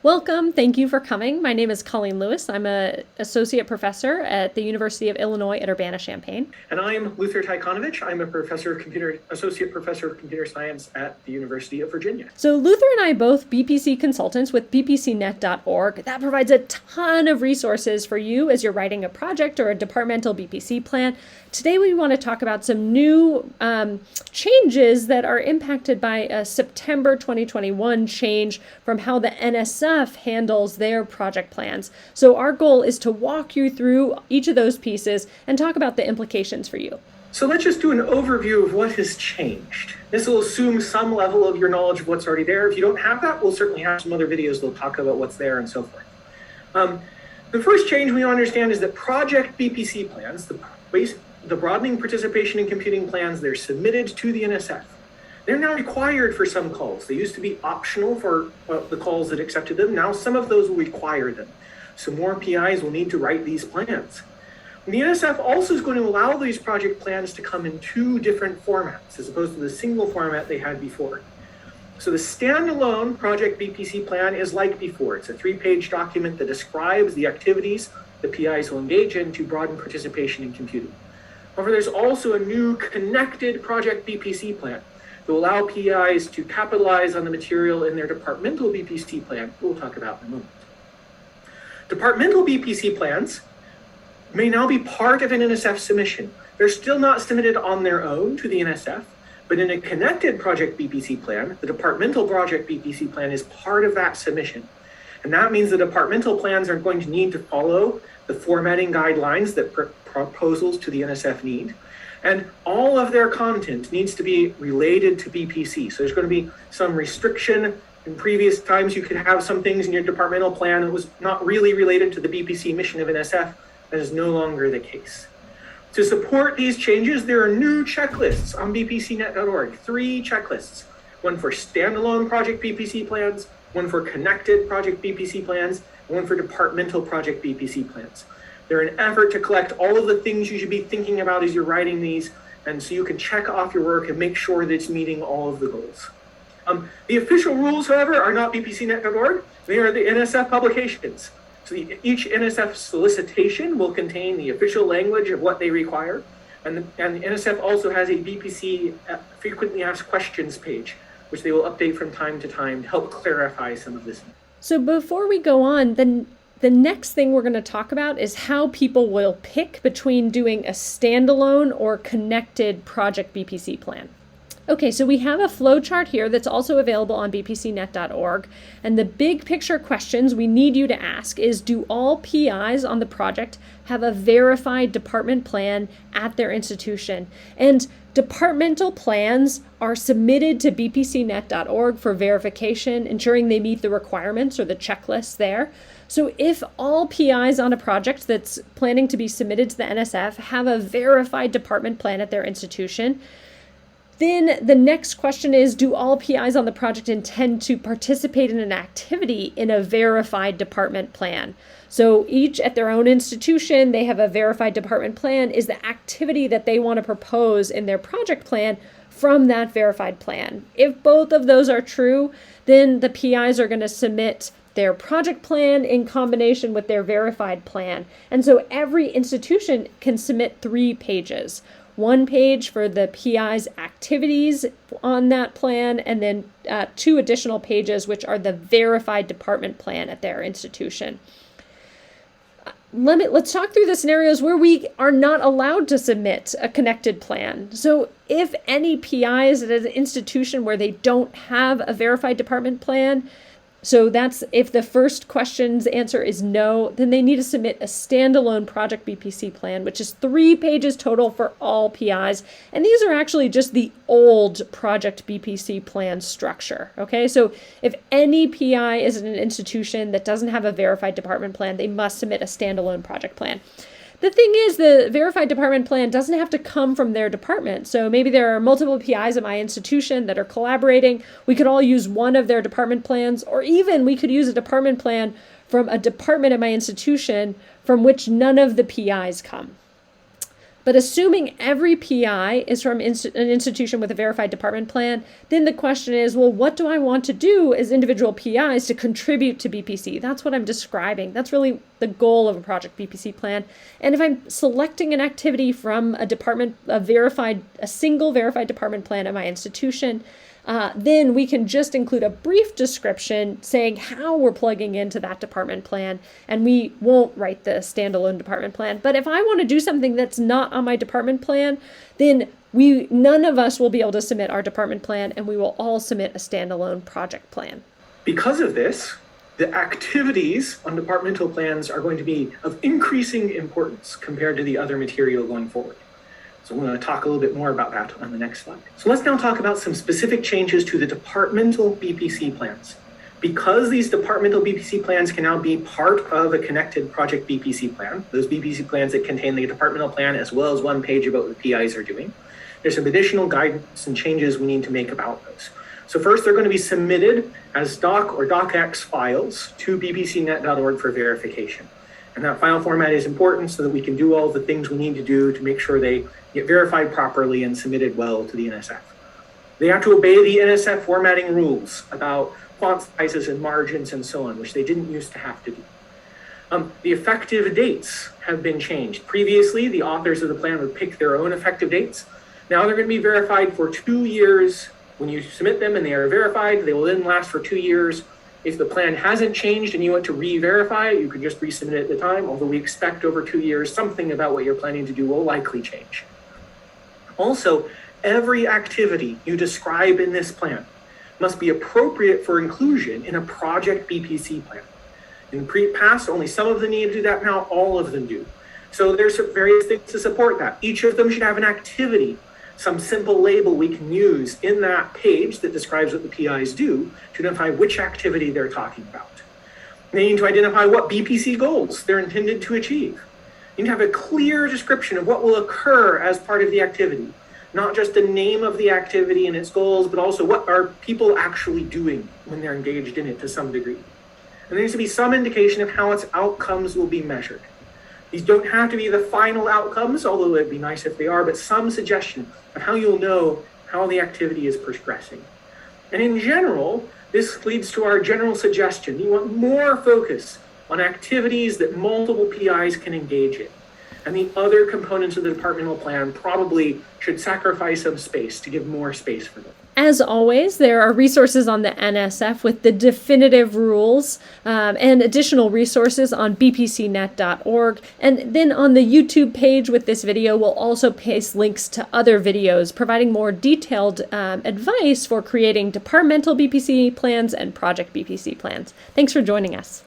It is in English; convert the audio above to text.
Welcome. Thank you for coming. My name is Colleen Lewis. I'm an associate professor at the University of Illinois at Urbana-Champaign. And I'm Luther Tychonievich. I'm associate professor of computer science at the University of Virginia. So Luther and I both BPC consultants with bpcnet.org. That provides a ton of resources for you as you're writing a project or a departmental BPC plan. Today we want to talk about some new changes that are impacted by a September 2021 change from how the NSF handles their project plans. So our goal is to walk you through each of those pieces and talk about the implications for you. So let's just do an overview of what has changed. This will assume some level of your knowledge of what's already there. If you don't have that, we'll certainly have some other videos that'll talk about what's there and so forth. The first change we understand is that project BPC plans, the broadening participation in computing plans, they're submitted to the NSF. They're now required for some calls. They used to be optional for the calls that accepted them. Now some of those will require them. So more PIs will need to write these plans. And the NSF also is going to allow these project plans to come in two different formats as opposed to the single format they had before. So the standalone project BPC plan is like before. It's a 3-page document that describes the activities the PIs will engage in to broaden participation in computing. However, there's also a new connected project BPC plan that will allow PIs to capitalize on the material in their departmental BPC plan, we'll talk about in a moment. Departmental BPC plans may now be part of an NSF submission. They're still not submitted on their own to the NSF, but in a connected project BPC plan, the departmental project BPC plan is part of that submission. And that means the departmental plans are going to need to follow the formatting guidelines that proposals to the NSF need. And all of their content needs to be related to BPC. So there's going to be some restriction. In previous times, you could have some things in your departmental plan that was not really related to the BPC mission of NSF. That is no longer the case. To support these changes, there are new checklists on bpcnet.org, 3 checklists, one for standalone project BPC plans, one for connected project BPC plans, and one for departmental project BPC plans. They're an effort to collect all of the things you should be thinking about as you're writing these, and so you can check off your work and make sure that it's meeting all of the goals. The official rules, however, are not bpcnet.org. They are the NSF publications. So each NSF solicitation will contain the official language of what they require, and the NSF also has a BPC frequently asked questions page, which they will update from time to time to help clarify some of this. So before we go on, the next thing we're going to talk about is how people will pick between doing a standalone or connected project BPC plan. Okay, so we have a flow chart here that's also available on bpcnet.org. And the big picture questions we need you to ask is, do all PIs on the project have a verified department plan at their institution? And departmental plans are submitted to bpcnet.org for verification, ensuring they meet the requirements or the checklists there. So if all PIs on a project that's planning to be submitted to the NSF have a verified department plan at their institution, then the next question is, do all PIs on the project intend to participate in an activity in a verified department plan? So each at their own institution, they have a verified department plan. Is the activity that they want to propose in their project plan from that verified plan? If both of those are true, then the PIs are going to submit their project plan in combination with their verified plan. And so every institution can submit 3 pages. 1 page for the PI's activities on that plan, and then 2 additional pages, which are the verified department plan at their institution. Let's talk through the scenarios where we are not allowed to submit a connected plan. So if any PI is at an institution where they don't have a verified department plan, so that's if the first question's answer is no, then they need to submit a standalone project BPC plan, which is 3 pages total for all PIs. And these are actually just the old project BPC plan structure. Okay, so if any PI is at an institution that doesn't have a verified department plan, they must submit a standalone project plan. The thing is, the verified department plan doesn't have to come from their department. So maybe there are multiple PIs at my institution that are collaborating. We could all use one of their department plans, or even we could use a department plan from a department at my institution from which none of the PIs come. But assuming every PI is from an institution with a verified department plan, then the question is, well, what do I want to do as individual PIs to contribute to BPC? That's what I'm describing. That's really the goal of a project BPC plan. And if I'm selecting an activity from a single verified department plan at my institution, then we can just include a brief description saying how we're plugging into that department plan, and we won't write the standalone department plan. But if I want to do something that's not on my department plan, then none of us will be able to submit our department plan, and we will all submit a standalone project plan. Because of this, the activities on departmental plans are going to be of increasing importance compared to the other material going forward. So I'm going to talk a little bit more about that on the next slide. So let's now talk about some specific changes to the departmental BPC plans. Because these departmental BPC plans can now be part of a connected project BPC plan, those BPC plans that contain the departmental plan as well as one page about what the PIs are doing, there's some additional guidance and changes we need to make about those. So first, they're going to be submitted as doc or docx files to bpcnet.org for verification. And that file format is important so that we can do all the things we need to do to make sure they get verified properly and submitted well to the NSF. They have to obey the NSF formatting rules about font sizes and margins and so on, which they didn't used to have to do. The effective dates have been changed. Previously, the authors of the plan would pick their own effective dates. Now they're going to be verified for 2 years. When you submit them and they are verified, they will then last for 2 years. If the plan hasn't changed and you want to re-verify it, you could just resubmit it at the time, although we expect over 2 years, something about what you're planning to do will likely change. Also, every activity you describe in this plan must be appropriate for inclusion in a project BPC plan. In the past, only some of them need to do that. Now all of them do. So there's various things to support that. Each of them should have an activity, some simple label we can use in that page that describes what the PIs do to identify which activity they're talking about. They need to identify what BPC goals they're intended to achieve. You need to have a clear description of what will occur as part of the activity, not just the name of the activity and its goals, but also what are people actually doing when they're engaged in it to some degree. And there needs to be some indication of how its outcomes will be measured. These don't have to be the final outcomes, although it'd be nice if they are, but some suggestion of how you'll know how the activity is progressing. And in general, this leads to our general suggestion. You want more focus on activities that multiple PIs can engage in. And the other components of the departmental plan probably should sacrifice some space to give more space for them. As always, there are resources on the NSF with the definitive rules and additional resources on bpcnet.org. And then on the YouTube page with this video, we'll also paste links to other videos providing more detailed advice for creating departmental BPC plans and project BPC plans. Thanks for joining us.